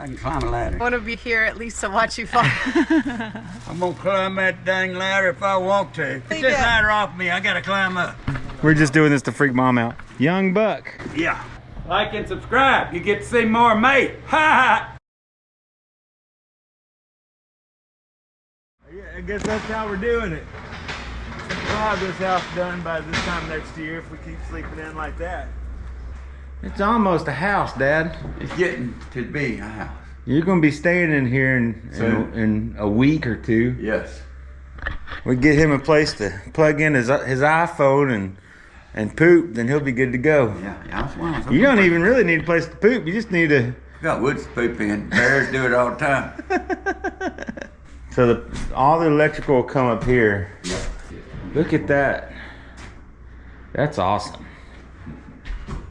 I can climb a ladder. I want to be here at least to watch you fall. I'm gonna climb that dang ladder if I want to. Get this ladder off me, I gotta climb up. We're just doing this to freak Mom out. Young buck. Yeah. Like and subscribe, you get to see more of me. Ha ha! I guess that's how we're doing it. We'll have this house done by this time next year if we keep sleeping in like that. It's almost a house, Dad. It's getting to be a house. You're gonna be staying in here in a week or two. Yes. We get him a place to plug in his iPhone and poop, then he'll be good to go. Yeah, that's why. You don't even really need a place to poop. You just need to. Got woods to poop in. Bears do it all the time. So all the electrical will come up here. Yep. Look at that. That's awesome.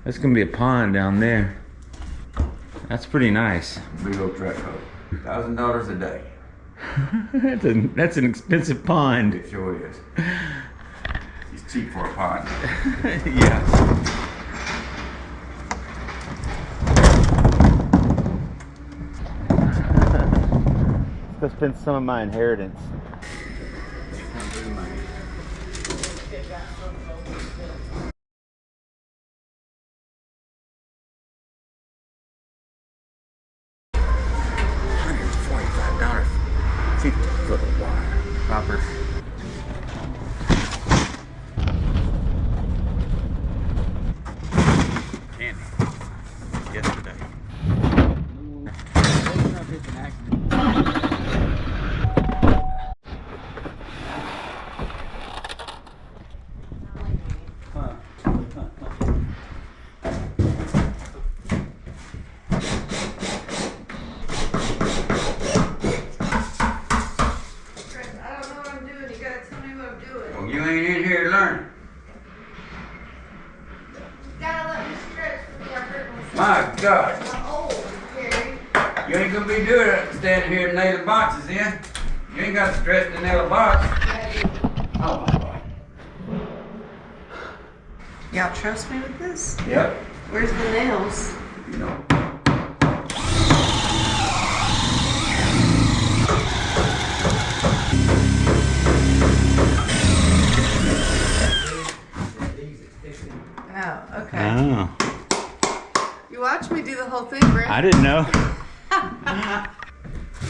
That's gonna be a pond down there. That's pretty nice. Big old track hoe. $1,000 a day. That's an expensive pond. It sure is. It's cheap for a pond. Yeah. Let's spend some of my inheritance. $145. 50-foot of wire. Copper. Candy. Yesterday. You ain't in here to learn. Gotta let me stretch before I hurt myself. My God. I'm old, Terry. You ain't gonna be doing it standing here and nailing boxes in. You ain't got to stretch to nail a box. Oh my God. Y'all trust me with this? Yep. Where's the nails? You know. Oh, okay. Oh. You watch me do the whole thing, Brent. I didn't know.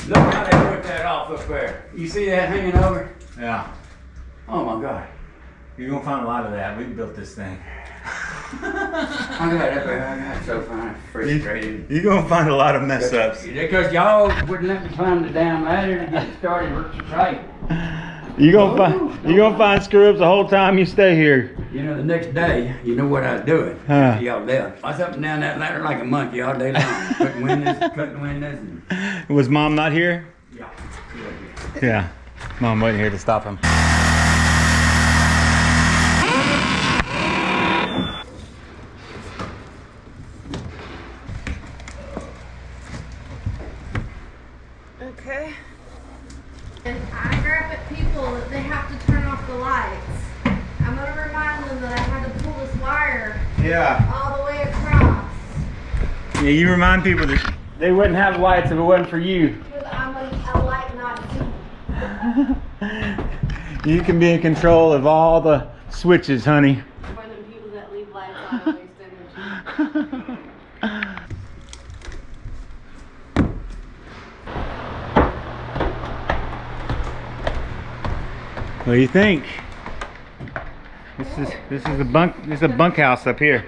Look how they ripped that off up there. You see that hanging over? Yeah. Oh my God. You're gonna find a lot of that. We built this thing. I got so frustrated. You're gonna find a lot of mess ups. Because y'all wouldn't let me climb the damn ladder to get started right. You're gonna find screw ups the whole time you stay here. You know, the next day, you know what I was doing. Huh. Y'all left. I was up and down that ladder like a monkey all day long. Cutting windows. And... Was Mom not here? Yeah. Yeah. Mom wasn't here to stop him. Okay. And I grab at people that they have to turn off the lights. I'm gonna remind them that I had to pull this wire Yeah. all the way across. Yeah, you remind people that they wouldn't have lights if it wasn't for you. Because I'm a light not see. You can be in control of all the switches, honey. For the people that leave lights on and waste energy. What do you think? This is a bunkhouse up here.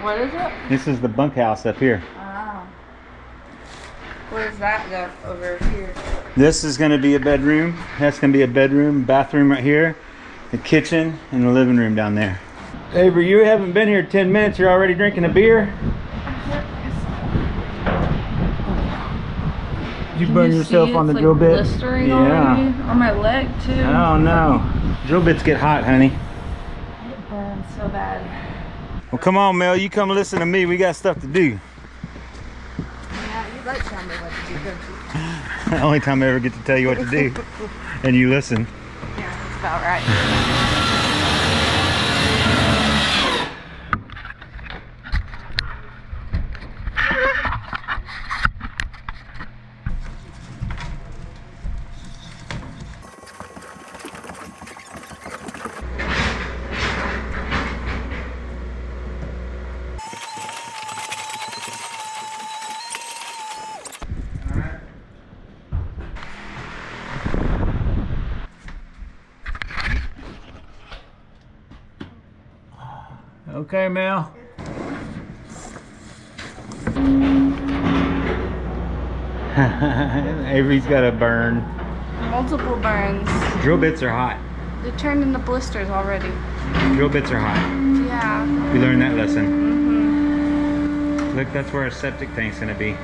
What is it? This is the bunkhouse up here. Oh. Where does that go over here? This is going to be a bedroom. That's going to be a bedroom, bathroom right here, the kitchen, and the living room down there. Avery, you haven't been here 10 minutes. You're already drinking a beer? Did you burn yourself on the drill bit? Blistering Yeah. on my leg too. Oh no. Drill bits get hot, honey. It burns so bad. Well, come on, Mel. You come listen to me. We got stuff to do. Yeah, you like to tell me what to do, don't you? The only time I ever get to tell you what to do. And you listen. Yeah, that's about right. Okay, Mel. Avery's got a burn. Multiple burns. Drill bits are hot. They turned into blisters already. Drill bits are hot. Yeah. We learned that lesson. Mm-hmm. Look, that's where our septic tank's gonna be.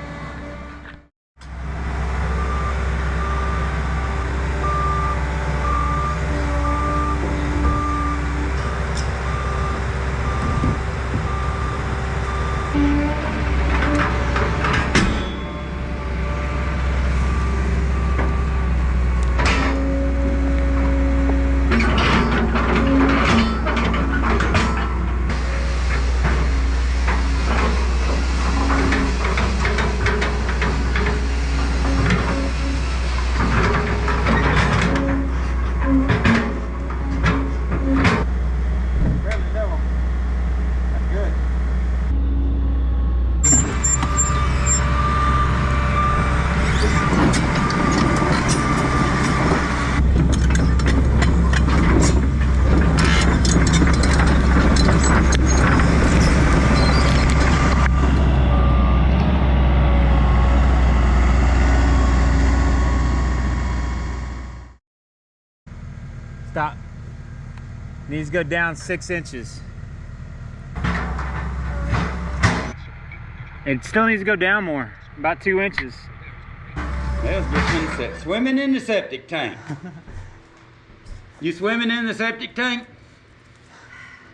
Stop. Needs to go down 6 inches. It still needs to go down more, about 2 inches. That's just swimming in the septic tank. You swimming in the septic tank?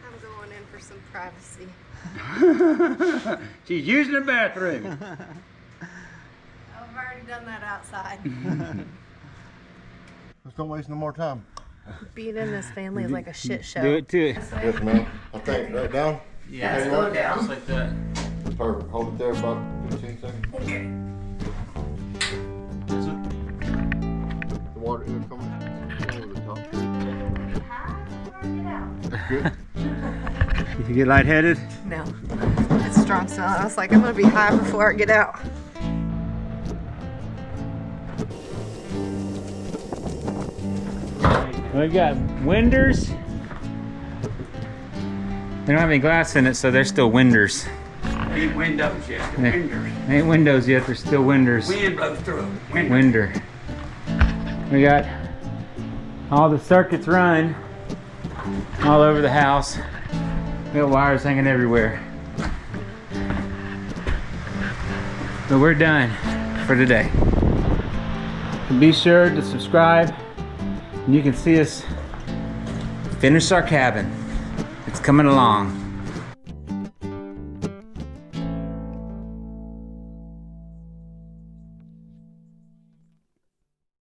I'm going in for some privacy. She's using the bathroom. I've already done that outside. Let's don't waste no more time. Being in this family is like a shit show. Do it to it. Yes, ma'am. I think right down. Yeah, Okay, slow Mark? down. Just like that. Perfect. Hold it there about 15 seconds. Okay. The water is coming over the top. That's good. You get lightheaded? No. It's strong smell. I was like, I'm gonna be high before I get out. We've got winders. They don't have any glass in it, so they're still winders. Ain't windows yet, the winders. They ain't windows yet, they're still winders. Wind blows through them. Winder. We got all the circuits running all over the house. We got wires hanging everywhere. But we're done for today. Be sure to subscribe, and you can see us finish our cabin. It's coming along.